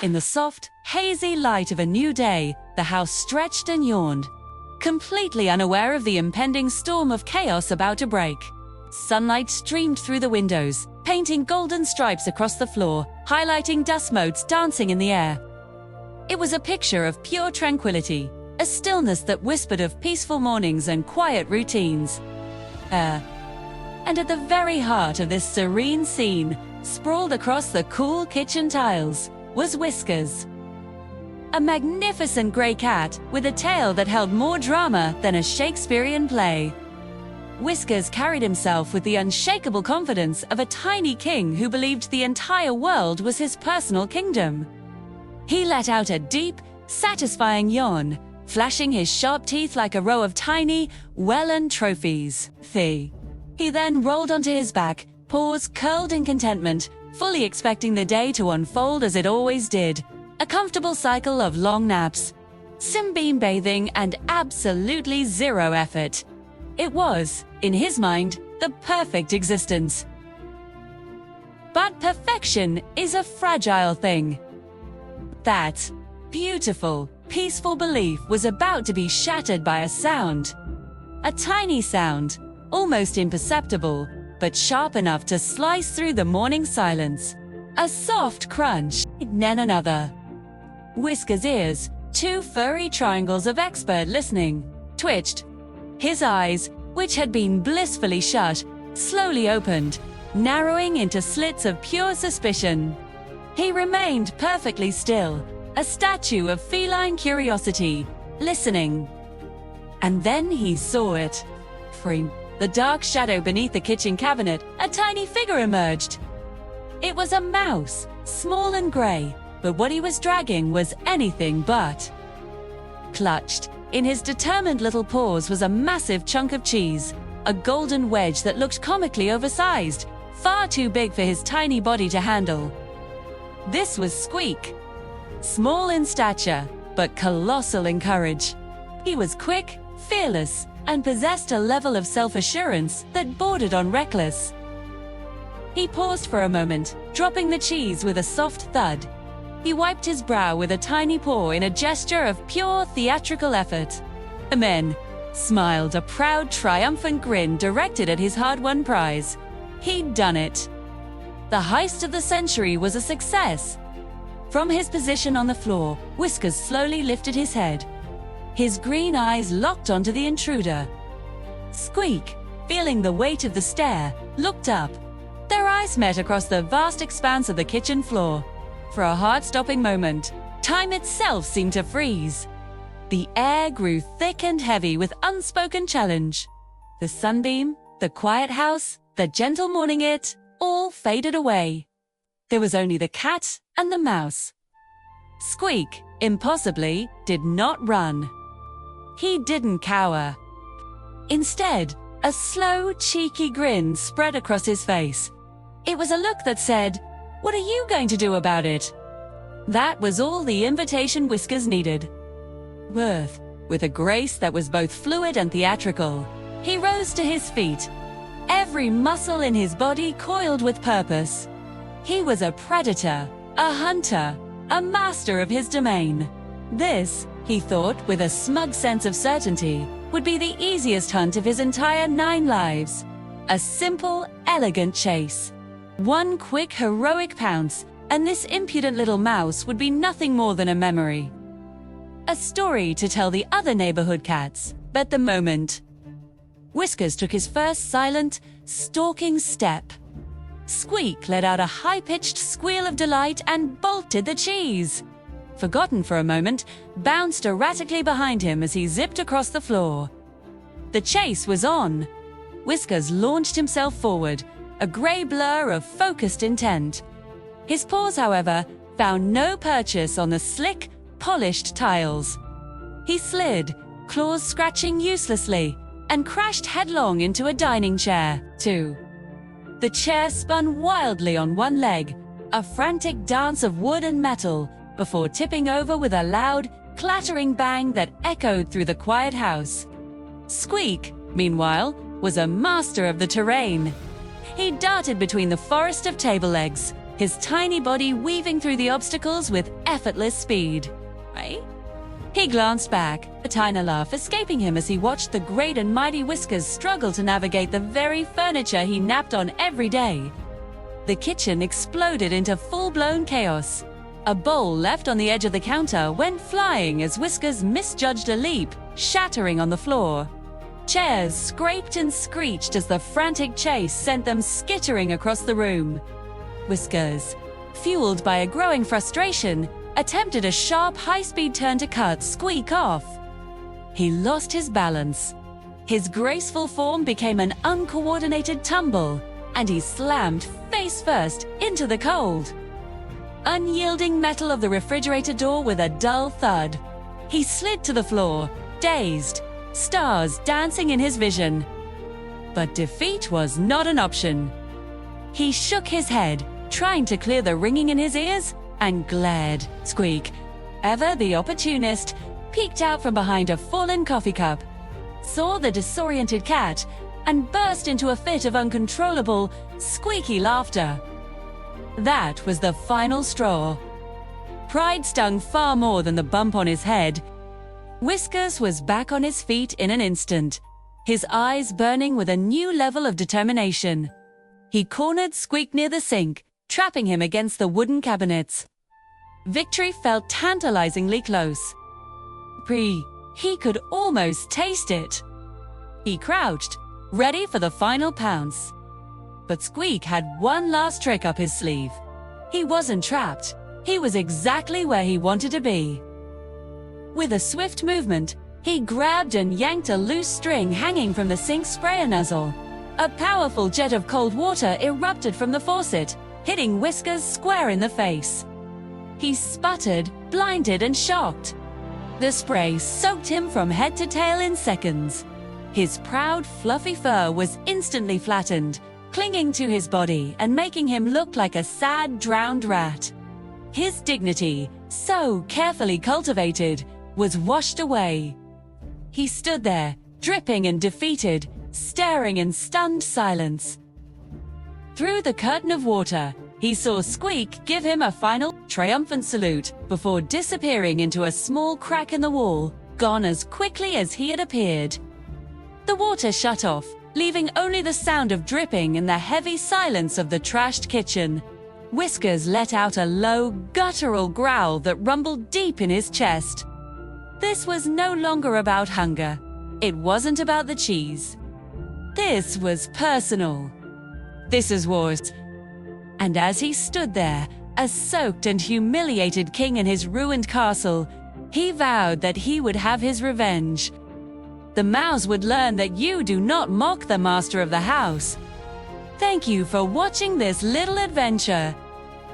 In the soft, hazy light of a new day, the house stretched and yawned, completely unaware of the impending storm of chaos about to break. Sunlight streamed through the windows, painting golden stripes across the floor, highlighting dust motes dancing in the air. It was a picture of pure tranquility, a stillness that whispered of peaceful mornings and quiet routines. And at the very heart of this serene scene, sprawled across the cool kitchen tiles, was Whiskers. A magnificent grey cat with a tail that held more drama than a Shakespearean play. Whiskers carried himself with the unshakable confidence of a tiny king who believed the entire world was his personal kingdom. He let out a deep, satisfying yawn, flashing his sharp teeth like a row of tiny, well-earned trophies. He then rolled onto his back, paws curled in contentment, fully expecting the day to unfold as it always did. A comfortable cycle of long naps, sunbeam bathing, and absolutely zero effort. It was, in his mind, the perfect existence. But perfection is a fragile thing. That beautiful, peaceful belief was about to be shattered by a sound. A tiny sound, almost imperceptible, but sharp enough to slice through the morning silence. A soft crunch, then another. Whiskers' ears, two furry triangles of expert listening, twitched. His eyes, which had been blissfully shut, slowly opened, narrowing into slits of pure suspicion. He remained perfectly still, a statue of feline curiosity, listening. And then he saw it. From the dark shadow beneath the kitchen cabinet, a tiny figure emerged. It was a mouse, small and grey, but what he was dragging was anything but. Clutched in his determined little paws was a massive chunk of cheese, a golden wedge that looked comically oversized, far too big for his tiny body to handle. This was Squeak. Small in stature, but colossal in courage. He was quick, fearless, and possessed a level of self-assurance that bordered on reckless. He paused for a moment, dropping the cheese with a soft thud. He wiped his brow with a tiny paw in a gesture of pure theatrical effort. And then smiled, a proud, triumphant grin directed at his hard-won prize. He'd done it. The heist of the century was a success. From his position on the floor, Whiskers slowly lifted his head. His green eyes locked onto the intruder. Squeak, feeling the weight of the stare, looked up. Their eyes met across the vast expanse of the kitchen floor. For a heart-stopping moment, time itself seemed to freeze. The air grew thick and heavy with unspoken challenge. The sunbeam, the quiet house, the gentle morning it, all faded away. There was only the cat and the mouse. Squeak, impossibly, did not run. He didn't cower. Instead, a slow, cheeky grin spread across his face. It was a look that said, "What are you going to do about it?" That was all the invitation Whiskers needed. With a grace that was both fluid and theatrical, he rose to his feet. Every muscle in his body coiled with purpose. He was a predator, a hunter, a master of his domain. This, he thought with a smug sense of certainty, would be the easiest hunt of his entire 9 lives. A simple, elegant chase. One quick, heroic pounce, and this impudent little mouse would be nothing more than a memory. A story to tell the other neighborhood cats, but the moment. Whiskers took his first silent, stalking step. Squeak let out a high-pitched squeal of delight and bolted the cheese. Forgotten for a moment, bounced erratically behind him as he zipped across the floor. The chase was on. Whiskers launched himself forward, a grey blur of focused intent. His paws, however, found no purchase on the slick, polished tiles. He slid, claws scratching uselessly, and crashed headlong into a dining chair, too. The chair spun wildly on one leg, a frantic dance of wood and metal, before tipping over with a loud, clattering bang that echoed through the quiet house. Squeak, meanwhile, was a master of the terrain. He darted between the forest of table legs, his tiny body weaving through the obstacles with effortless speed. Right? He glanced back, a tiny laugh escaping him as he watched the great and mighty Whiskers struggle to navigate the very furniture he napped on every day. The kitchen exploded into full-blown chaos. A bowl left on the edge of the counter went flying as Whiskers misjudged a leap, shattering on the floor. Chairs scraped and screeched as the frantic chase sent them skittering across the room. Whiskers, fueled by a growing frustration, attempted a sharp, high-speed turn to cut Squeak off. He lost his balance. His graceful form became an uncoordinated tumble, and he slammed face-first into the cold, unyielding metal of the refrigerator door with a dull thud. He slid to the floor, dazed, stars dancing in his vision. But defeat was not an option. He shook his head, trying to clear the ringing in his ears, and glared. Squeak, ever the opportunist, peeked out from behind a fallen coffee cup, saw the disoriented cat, and burst into a fit of uncontrollable, squeaky laughter. That was the final straw. Pride stung far more than the bump on his head. Whiskers was back on his feet in an instant, his eyes burning with a new level of determination. He cornered Squeak near the sink, trapping him against the wooden cabinets. Victory felt tantalizingly close. He could almost taste it. He crouched, ready for the final pounce. But Squeak had one last trick up his sleeve. He wasn't trapped. He was exactly where he wanted to be. With a swift movement, he grabbed and yanked a loose string hanging from the sink sprayer nozzle. A powerful jet of cold water erupted from the faucet, hitting Whiskers square in the face. He sputtered, blinded and shocked. The spray soaked him from head to tail in seconds. His proud, fluffy fur was instantly flattened, clinging to his body and making him look like a sad, drowned rat. His dignity, so carefully cultivated, was washed away. He stood there, dripping and defeated, staring in stunned silence. Through the curtain of water, he saw Squeak give him a final, triumphant salute before disappearing into a small crack in the wall, gone as quickly as he had appeared. The water shut off, leaving only the sound of dripping and the heavy silence of the trashed kitchen. Whiskers let out a low, guttural growl that rumbled deep in his chest. This was no longer about hunger. It wasn't about the cheese. This was personal. This is wars. And as he stood there, a soaked and humiliated king in his ruined castle, he vowed that he would have his revenge. The mouse would learn that you do not mock the master of the house. Thank you for watching this little adventure.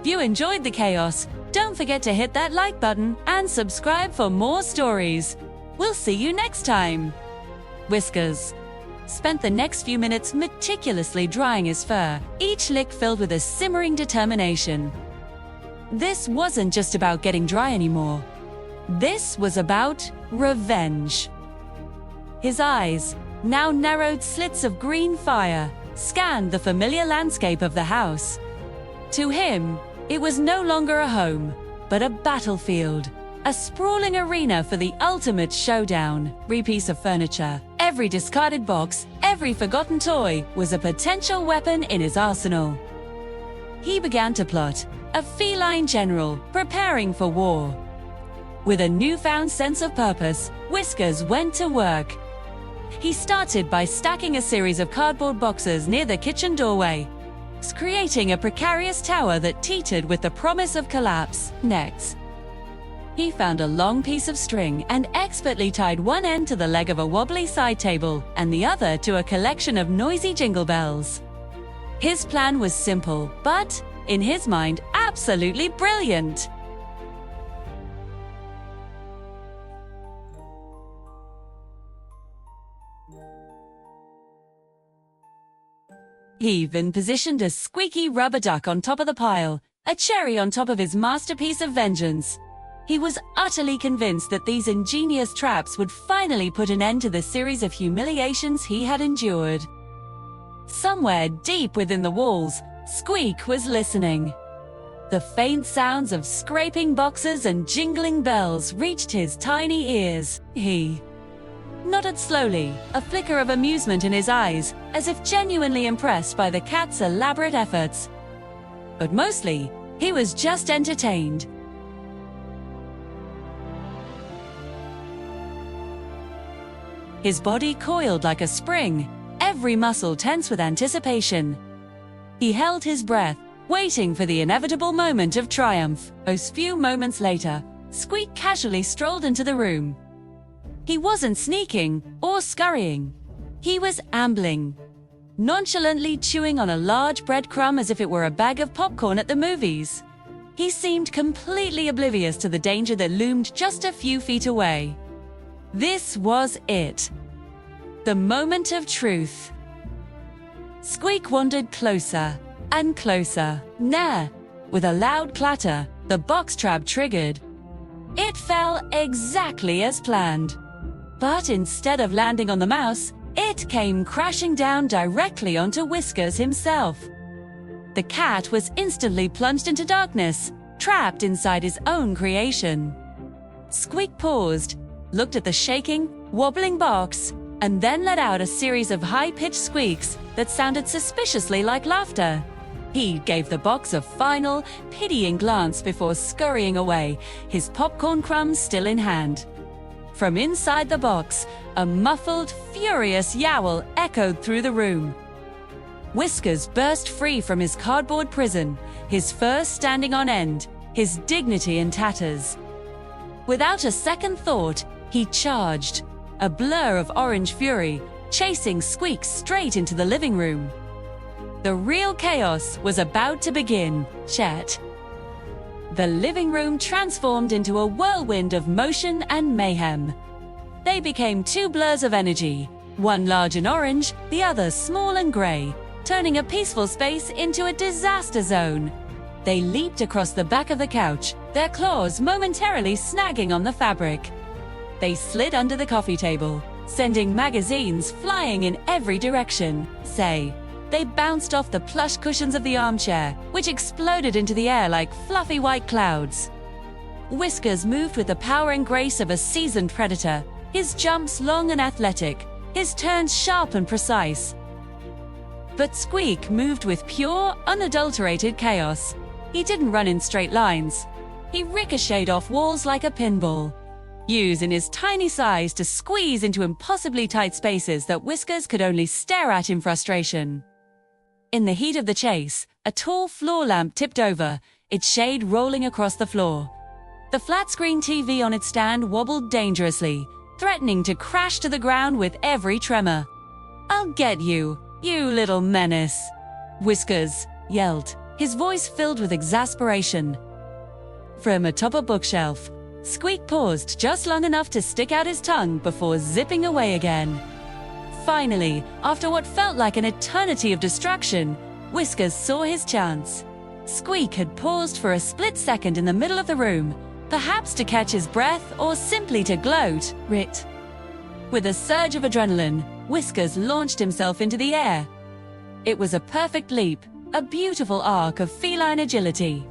If you enjoyed the chaos, don't forget to hit that like button and subscribe for more stories. We'll see you next time. Whiskers spent the next few minutes meticulously drying his fur, each lick filled with a simmering determination. This wasn't just about getting dry anymore. This was about revenge. His eyes, now narrowed slits of green fire, scanned the familiar landscape of the house. To him, it was no longer a home, but a battlefield. A sprawling arena for the ultimate showdown. Every piece of furniture, every discarded box, every forgotten toy was a potential weapon in his arsenal. He began to plot, a feline general preparing for war. With a newfound sense of purpose, Whiskers went to work. He started by stacking a series of cardboard boxes near the kitchen doorway, creating a precarious tower that teetered with the promise of collapse. Next, he found a long piece of string and expertly tied one end to the leg of a wobbly side table and the other to a collection of noisy jingle bells. His plan was simple, but, in his mind, absolutely brilliant. He even positioned a squeaky rubber duck on top of the pile, a cherry on top of his masterpiece of vengeance. He was utterly convinced that these ingenious traps would finally put an end to the series of humiliations he had endured. Somewhere deep within the walls, Squeak was listening. The faint sounds of scraping boxes and jingling bells reached his tiny ears. He nodded slowly, a flicker of amusement in his eyes, as if genuinely impressed by the cat's elaborate efforts. But mostly, he was just entertained. His body coiled like a spring, every muscle tense with anticipation. He held his breath, waiting for the inevitable moment of triumph. Those few moments later, Squeak casually strolled into the room. He wasn't sneaking or scurrying. He was ambling, nonchalantly chewing on a large breadcrumb as if it were a bag of popcorn at the movies. He seemed completely oblivious to the danger that loomed just a few feet away. This was it. The moment of truth. Squeak wandered closer and closer. Nah! With a loud clatter, the box trap triggered. It fell exactly as planned. But instead of landing on the mouse, it came crashing down directly onto Whiskers himself. The cat was instantly plunged into darkness, trapped inside his own creation. Squeak paused, looked at the shaking, wobbling box, and then let out a series of high-pitched squeaks that sounded suspiciously like laughter. He gave the box a final, pitying glance before scurrying away, his popcorn crumbs still in hand. From inside the box, a muffled, furious yowl echoed through the room. Whiskers burst free from his cardboard prison, his fur standing on end, his dignity in tatters. Without a second thought, he charged, a blur of orange fury, chasing Squeak straight into the living room. The real chaos was about to begin. Chet. The living room transformed into a whirlwind of motion and mayhem. They became two blurs of energy, one large and orange, the other small and gray, turning a peaceful space into a disaster zone. They leaped across the back of the couch, their claws momentarily snagging on the fabric. They slid under the coffee table, sending magazines flying in every direction. They bounced off the plush cushions of the armchair, which exploded into the air like fluffy white clouds. Whiskers moved with the power and grace of a seasoned predator, his jumps long and athletic, his turns sharp and precise. But Squeak moved with pure, unadulterated chaos. He didn't run in straight lines. He ricocheted off walls like a pinball, using his tiny size to squeeze into impossibly tight spaces that Whiskers could only stare at in frustration. In the heat of the chase, a tall floor lamp tipped over, its shade rolling across the floor. The flat-screen TV on its stand wobbled dangerously, threatening to crash to the ground with every tremor. "I'll get you, you little menace," Whiskers yelled, his voice filled with exasperation. From atop a bookshelf, Squeak paused just long enough to stick out his tongue before zipping away again. Finally, after what felt like an eternity of distraction, Whiskers saw his chance. Squeak had paused for a split second in the middle of the room, perhaps to catch his breath or simply to gloat. With a surge of adrenaline, Whiskers launched himself into the air. It was a perfect leap, a beautiful arc of feline agility.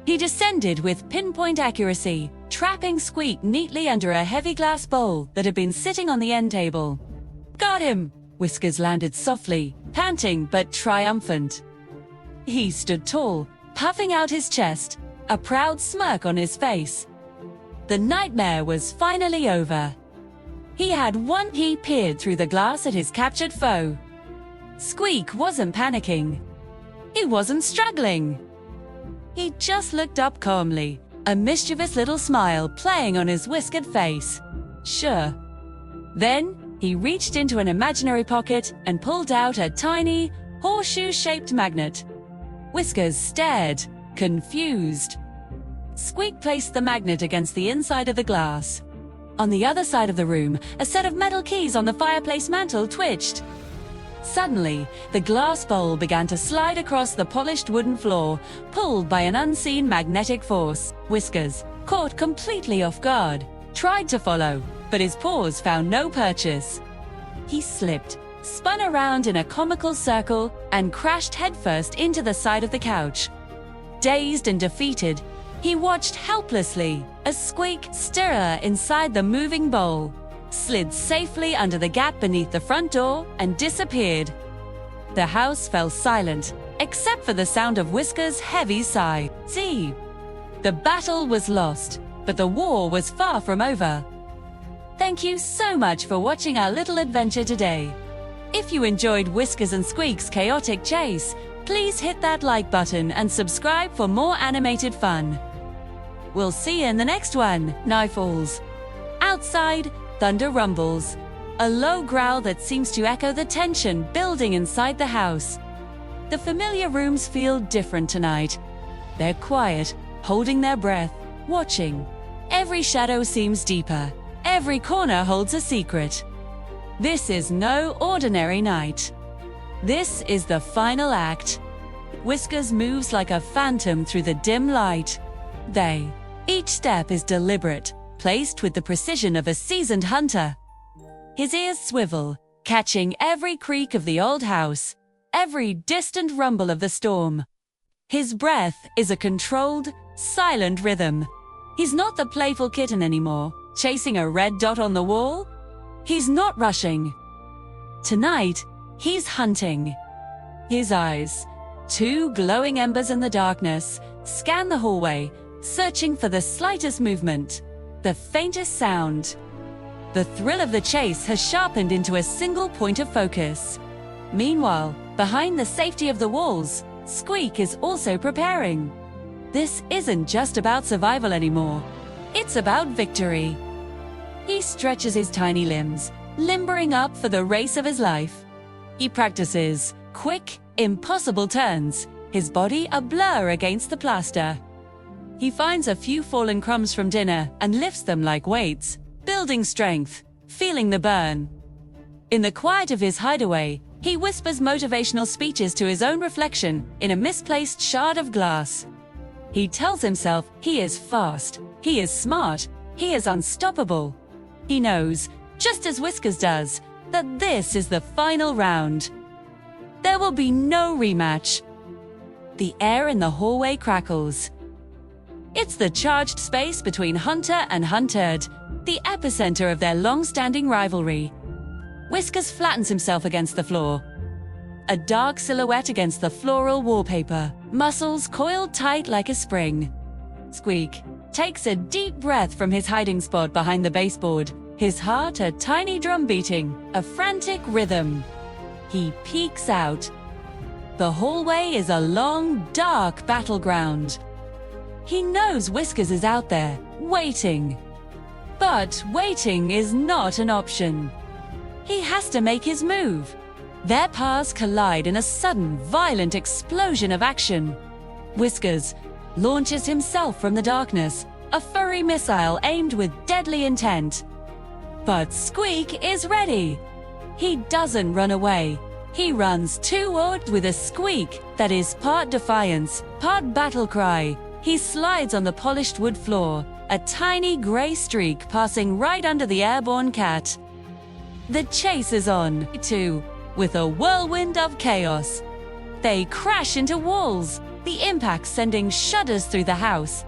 He descended with pinpoint accuracy, trapping Squeak neatly under a heavy glass bowl that had been sitting on the end table. "Got him!" Whiskers landed softly, panting but triumphant. He stood tall, puffing out his chest, a proud smirk on his face. The nightmare was finally over. He peered through the glass at his captured foe. Squeak wasn't panicking. He wasn't struggling. He just looked up calmly, a mischievous little smile playing on his whiskered face. Sure. Then, he reached into an imaginary pocket and pulled out a tiny, horseshoe-shaped magnet. Whiskers stared, confused. Squeak placed the magnet against the inside of the glass. On the other side of the room, a set of metal keys on the fireplace mantel twitched. Suddenly, the glass bowl began to slide across the polished wooden floor, pulled by an unseen magnetic force. Whiskers, caught completely off guard, tried to follow, but his paws found no purchase. He slipped, spun around in a comical circle, and crashed headfirst into the side of the couch. Dazed and defeated, he watched helplessly as Squeak, stirrer inside the moving bowl, slid safely under the gap beneath the front door and disappeared. The house fell silent, except for the sound of Whiskers' heavy sigh. See, the battle was lost, but the war was far from over. Thank you so much for watching our little adventure today. If you enjoyed Whiskers and Squeak's chaotic chase, please hit that like button and subscribe for more animated fun. We'll see you in the next one. Night falls. Outside, thunder rumbles. A low growl that seems to echo the tension building inside the house. The familiar rooms feel different tonight. They're quiet, holding their breath, watching. Every shadow seems deeper. Every corner holds a secret. This is no ordinary night. This is the final act. Whiskers moves like a phantom through the dim light. Each step is deliberate, placed with the precision of a seasoned hunter. His ears swivel, catching every creak of the old house, every distant rumble of the storm. His breath is a controlled, silent rhythm. He's not the playful kitten anymore, chasing a red dot on the wall. He's not rushing. Tonight, he's hunting. His eyes, two glowing embers in the darkness, scan the hallway, searching for the slightest movement, the faintest sound. The thrill of the chase has sharpened into a single point of focus. Meanwhile, behind the safety of the walls, Squeak is also preparing. This isn't just about survival anymore. It's about victory. He stretches his tiny limbs, limbering up for the race of his life. He practices quick, impossible turns, his body a blur against the plaster. He finds a few fallen crumbs from dinner and lifts them like weights, building strength, feeling the burn. In the quiet of his hideaway, he whispers motivational speeches to his own reflection in a misplaced shard of glass. He tells himself he is fast, he is smart, he is unstoppable. He knows, just as Whiskers does, that this is the final round. There will be no rematch. The air in the hallway crackles. It's the charged space between hunter and hunted, the epicenter of their long-standing rivalry. Whiskers flattens himself against the floor. A dark silhouette against the floral wallpaper, muscles coiled tight like a spring. Squeak takes a deep breath from his hiding spot behind the baseboard, his heart a tiny drum beating, a frantic rhythm. He peeks out. The hallway is a long, dark battleground. He knows Whiskers is out there, waiting. But waiting is not an option. He has to make his move. Their paths collide in a sudden, violent explosion of action. Whiskers launches himself from the darkness, a furry missile aimed with deadly intent. But Squeak is ready. He doesn't run away. He runs toward with a squeak that is part defiance, part battle cry. He slides on the polished wood floor, a tiny gray streak passing right under the airborne cat. The chase is on, too, with a whirlwind of chaos. They crash into walls, the impact sending shudders through the house.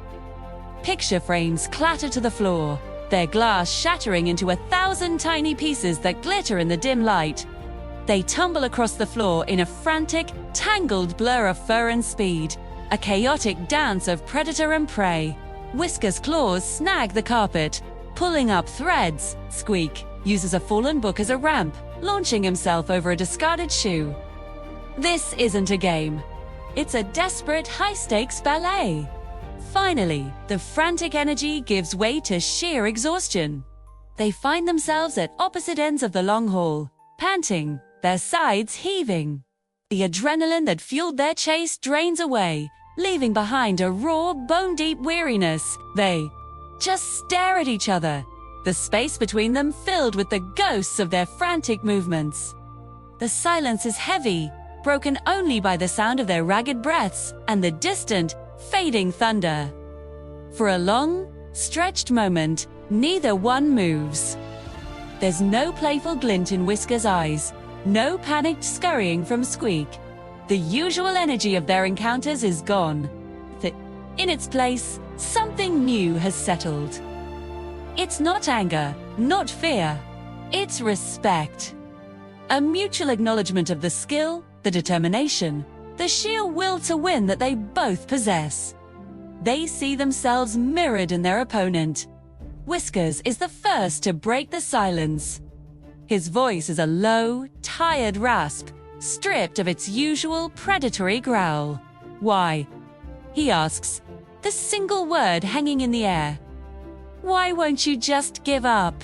Picture frames clatter to the floor, their glass shattering into 1,000 tiny pieces that glitter in the dim light. They tumble across the floor in a frantic, tangled blur of fur and speed, a chaotic dance of predator and prey. Whiskers' claws snag the carpet, pulling up threads. Squeak uses a fallen book as a ramp, launching himself over a discarded shoe. This isn't a game. It's a desperate, high-stakes ballet. Finally, the frantic energy gives way to sheer exhaustion. They find themselves at opposite ends of the long hall, panting, their sides heaving. The adrenaline that fueled their chase drains away, leaving behind a raw, bone-deep weariness. They just stare at each other, the space between them filled with the ghosts of their frantic movements. The silence is heavy, broken only by the sound of their ragged breaths and the distant, fading thunder. For a long, stretched moment, neither one moves. There's no playful glint in Whiskers' eyes, no panicked scurrying from Squeak. The usual energy of their encounters is gone. In its place, something new has settled. It's not anger, not fear. It's respect. A mutual acknowledgement of the skill, the determination, the sheer will to win that they both possess. They see themselves mirrored in their opponent. Whiskers is the first to break the silence. His voice is a low, tired rasp, stripped of its usual predatory growl. Why? He asks, the single word hanging in the air. Why won't you just give up?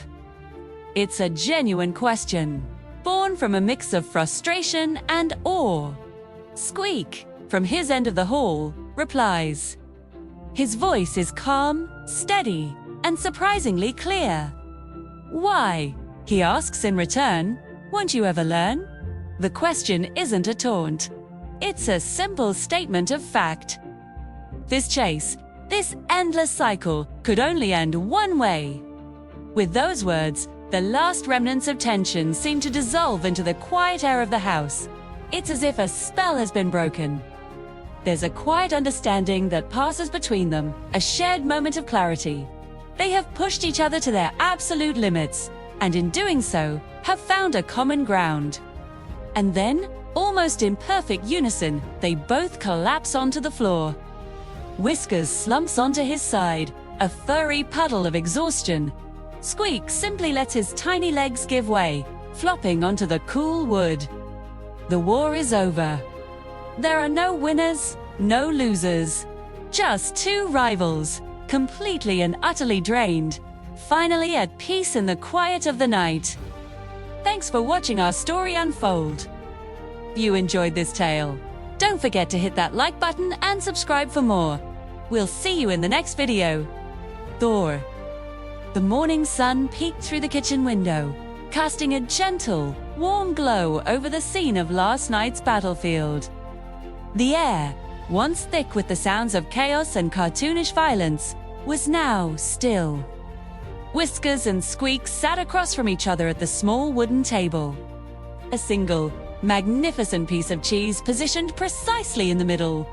It's a genuine question, born from a mix of frustration and awe. Squeak, from his end of the hall, replies. His voice is calm, steady, and surprisingly clear. Why? He asks in return, won't you ever learn? The question isn't a taunt. It's a simple statement of fact. This chase, this endless cycle, could only end one way. With those words, the last remnants of tension seem to dissolve into the quiet air of the house. It's as if a spell has been broken. There's a quiet understanding that passes between them, a shared moment of clarity. They have pushed each other to their absolute limits, and in doing so, have found a common ground. And then, almost in perfect unison, they both collapse onto the floor. Whiskers slumps onto his side, a furry puddle of exhaustion. Squeak simply lets his tiny legs give way, flopping onto the cool wood. The war is over. There are no winners, no losers. Just two rivals, completely and utterly drained, finally at peace in the quiet of the night. Thanks for watching our story unfold. If you enjoyed this tale, don't forget to hit that like button and subscribe for more. We'll see you in the next video. Thor. The morning sun peeked through the kitchen window, casting a gentle, warm glow over the scene of last night's battlefield. The air, once thick with the sounds of chaos and cartoonish violence, was now still. Whiskers and Squeak sat across from each other at the small wooden table. A single, magnificent piece of cheese positioned precisely in the middle.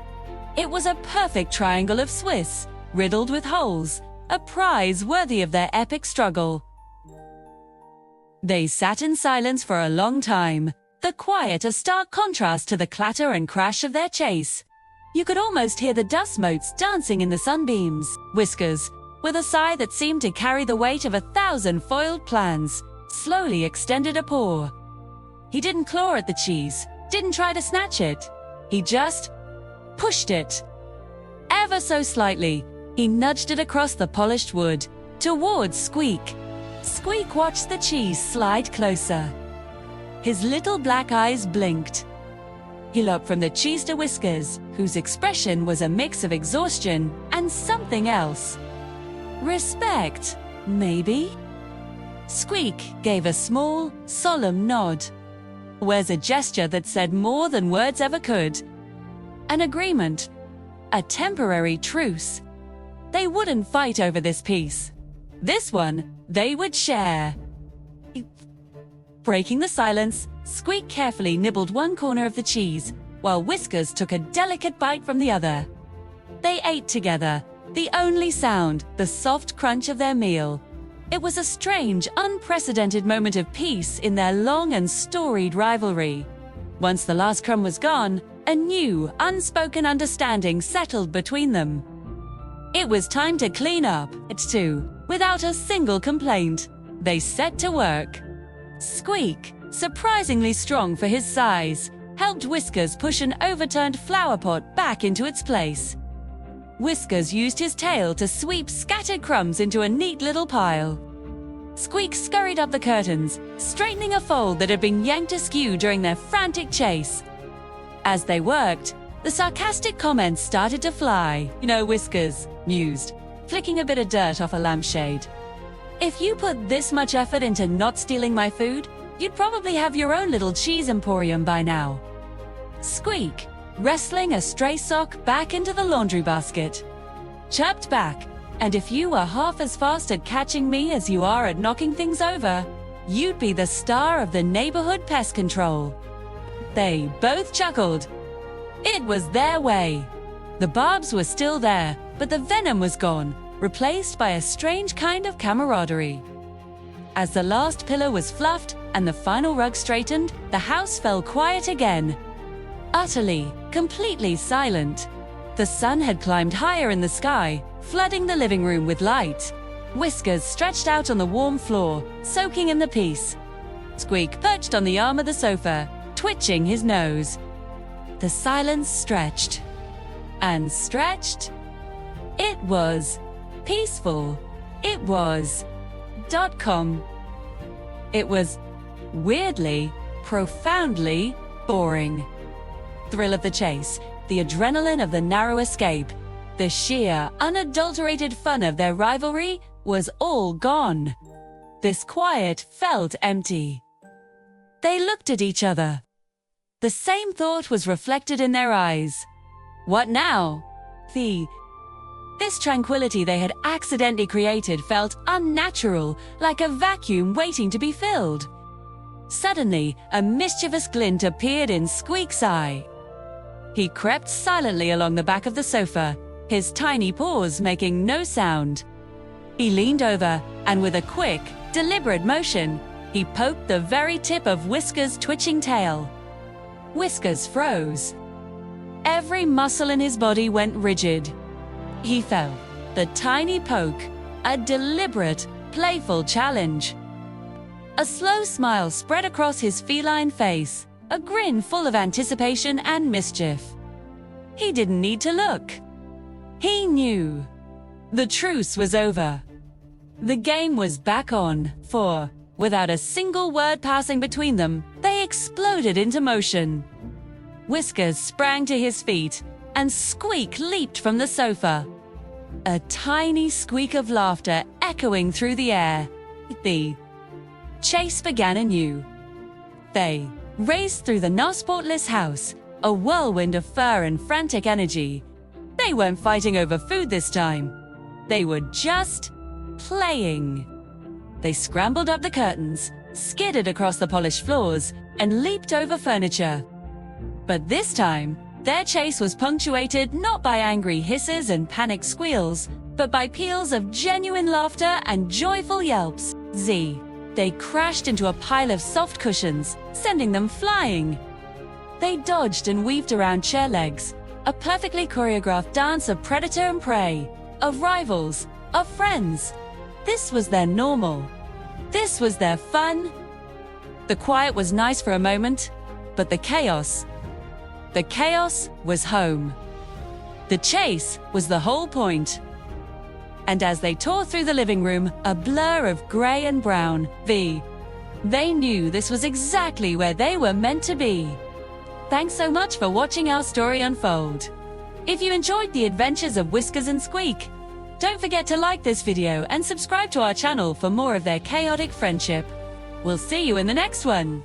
It was a perfect triangle of Swiss, riddled with holes, a prize worthy of their epic struggle. They sat in silence for a long time, the quiet a stark contrast to the clatter and crash of their chase. You could almost hear the dust motes dancing in the sunbeams. Whiskers, with a sigh that seemed to carry the weight of 1,000 foiled plans, slowly extended a paw. He didn't claw at the cheese, didn't try to snatch it. He just pushed it. Ever so slightly, he nudged it across the polished wood, towards Squeak. Squeak watched the cheese slide closer. His little black eyes blinked. He looked from the cheese to Whiskers, whose expression was a mix of exhaustion and something else. Respect, maybe? Squeak gave a small, solemn nod. Where's a gesture that said more than words ever could? An agreement. A temporary truce. They wouldn't fight over this piece. This one, they would share. Breaking the silence, Squeak carefully nibbled one corner of the cheese, while Whiskers took a delicate bite from the other. They ate together, the only sound, the soft crunch of their meal. It was a strange, unprecedented moment of peace in their long and storied rivalry. Once the last crumb was gone, a new, unspoken understanding settled between them. It was time to clean up, too, without a single complaint. They set to work. Squeak, surprisingly strong for his size, helped Whiskers push an overturned flower pot back into its place. Whiskers used his tail to sweep scattered crumbs into a neat little pile. Squeak scurried up the curtains, straightening a fold that had been yanked askew during their frantic chase. As they worked, the sarcastic comments started to fly. You know, Whiskers mused, flicking a bit of dirt off a lampshade. If you put this much effort into not stealing my food, you'd probably have your own little cheese emporium by now. Squeak, wrestling a stray sock back into the laundry basket, chirped back, and if you were half as fast at catching me as you are at knocking things over, you'd be the star of the neighborhood pest control. They both chuckled. It was their way. The barbs were still there, but the venom was gone, replaced by a strange kind of camaraderie. As the last pillow was fluffed and the final rug straightened, the house fell quiet again. Utterly, completely silent. The sun had climbed higher in the sky, flooding the living room with light. Whiskers stretched out on the warm floor, soaking in the peace. Squeak perched on the arm of the sofa, twitching his nose. The silence stretched and stretched. It was peaceful. It was .com. It was weirdly, profoundly boring. Thrill of the chase, the adrenaline of the narrow escape, the sheer, unadulterated fun of their rivalry was all gone. This quiet felt empty. They looked at each other. The same thought was reflected in their eyes. What now? This tranquility they had accidentally created felt unnatural, like a vacuum waiting to be filled. Suddenly, a mischievous glint appeared in Squeak's eye. He crept silently along the back of the sofa, his tiny paws making no sound. He leaned over, and with a quick, deliberate motion, he poked the very tip of Whiskers' twitching tail. Whiskers froze. Every muscle in his body went rigid. He fell. The tiny poke, a deliberate, playful challenge. A slow smile spread across his feline face, a grin full of anticipation and mischief. He didn't need to look. He knew. The truce was over. The game was back on, for, without a single word passing between them, they exploded into motion. Whiskers sprang to his feet, and Squeak leaped from the sofa. A tiny squeak of laughter echoing through the air. The chase began anew. They raced through the now spotless house, a whirlwind of fur and frantic energy. They weren't fighting over food this time. They were just playing. They scrambled up the curtains, skidded across the polished floors, and leaped over furniture. But this time, their chase was punctuated not by angry hisses and panicked squeals, but by peals of genuine laughter and joyful yelps. They crashed into a pile of soft cushions, sending them flying. They dodged and weaved around chair legs, a perfectly choreographed dance of predator and prey, of rivals, of friends. This was their normal. This was their fun. The quiet was nice for a moment, but the chaos was home. The chase was the whole point. And as they tore through the living room, a blur of grey and brown, they knew this was exactly where they were meant to be. Thanks so much for watching our story unfold. If you enjoyed the adventures of Whiskers and Squeak, don't forget to like this video and subscribe to our channel for more of their chaotic friendship. We'll see you in the next one.